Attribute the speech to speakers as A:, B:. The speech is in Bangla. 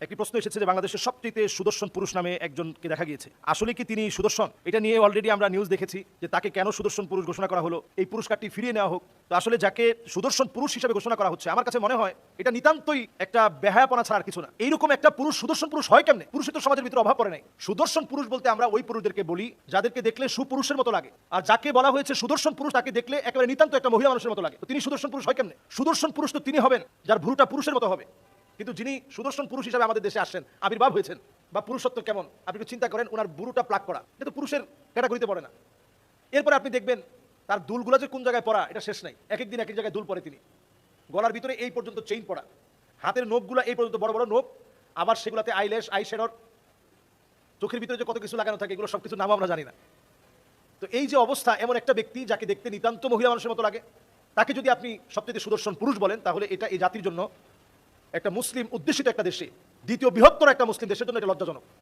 A: একটি প্রশ্ন এসেছে যে বাংলাদেশের সবচেয়ে সুদর্শন পুরুষ নামে একজনকে দেখা গিয়েছে। আসলে কি তিনি সুদর্শন? এটা নিয়ে অলরেডি আমরা নিউজ দেখেছি যে তাকে কেন সুদর্শন পুরুষ ঘোষণা করা হলো, এই পুরস্কারটি ফিরিয়ে নেওয়া হোক। তো আসলে যাকে সুদর্শন পুরুষ হিসেবে ঘোষণা করা হচ্ছে, আমার কাছে মনে হয় এটা নিতান্তই একটা বেহায়াপনা ছাড়া আর কিছু না। এইরকম একটা পুরুষ সুদর্শন পুরুষ হয় কেমনে? পুরুষের তো সমাজের ভিতরে অভাব পড়ে নাই। সুদর্শন পুরুষ বলতে আমরা ওই পুরুষদেরকে বলি যাদেরকে দেখলে সুপুরুষের মতো লাগে, আর যাকে বলা হয়েছে সুদর্শন পুরুষ তাকে দেখলে একেবারে নিতান্ত একটা মহিলা মানুষের মতো লাগে। তো তিনি সুদর্শন পুরুষ হয় কেমনে? সুদর্শন পুরুষ তো তিনি হবেন যার ভ্রুটা পুরুষের মতো হবে। কিন্তু যিনি সুদর্শন পুরুষ হিসাবে আমাদের দেশে আসছেন, আবির্ভাব হয়েছেন, বা পুরুষত্ব কেমন আপনি একটু চিন্তা করেন, ওনার বুড়োটা প্লাক করা, কিন্তু পুরুষের ক্যাটাগরিতে পড়ে না। এরপরে আপনি দেখবেন তার দুলগুলো যে কোন জায়গায় পড়া এটা শেষ নাই, এক এক দিন এক এক জায়গায় দুল পরে তিনি। গলার ভিতরে এই পর্যন্ত চেইন পড়া, হাতের নখগুলো এই পর্যন্ত বড় বড় নখ, আবার সেগুলোতে আইল্যাশ, আই শ্যাডোর, চোখের ভিতরে যে কত কিছু লাগানো থাকে এগুলো সবকিছু নাম আমরা জানি না। তো এই যে অবস্থা, এমন একটা ব্যক্তি যাকে দেখতে নিতান্ত মহিলা মানুষের মতো লাগে, তাকে যদি আপনি সবচেয়ে সুদর্শন পুরুষ বলেন, তাহলে এটা এই জাতির জন্য, একটা মুসলিম অধ্যুষিত একটা দেশে, দ্বিতীয় বৃহত্তর একটা মুসলিম দেশের জন্য এটা লজ্জাজনক।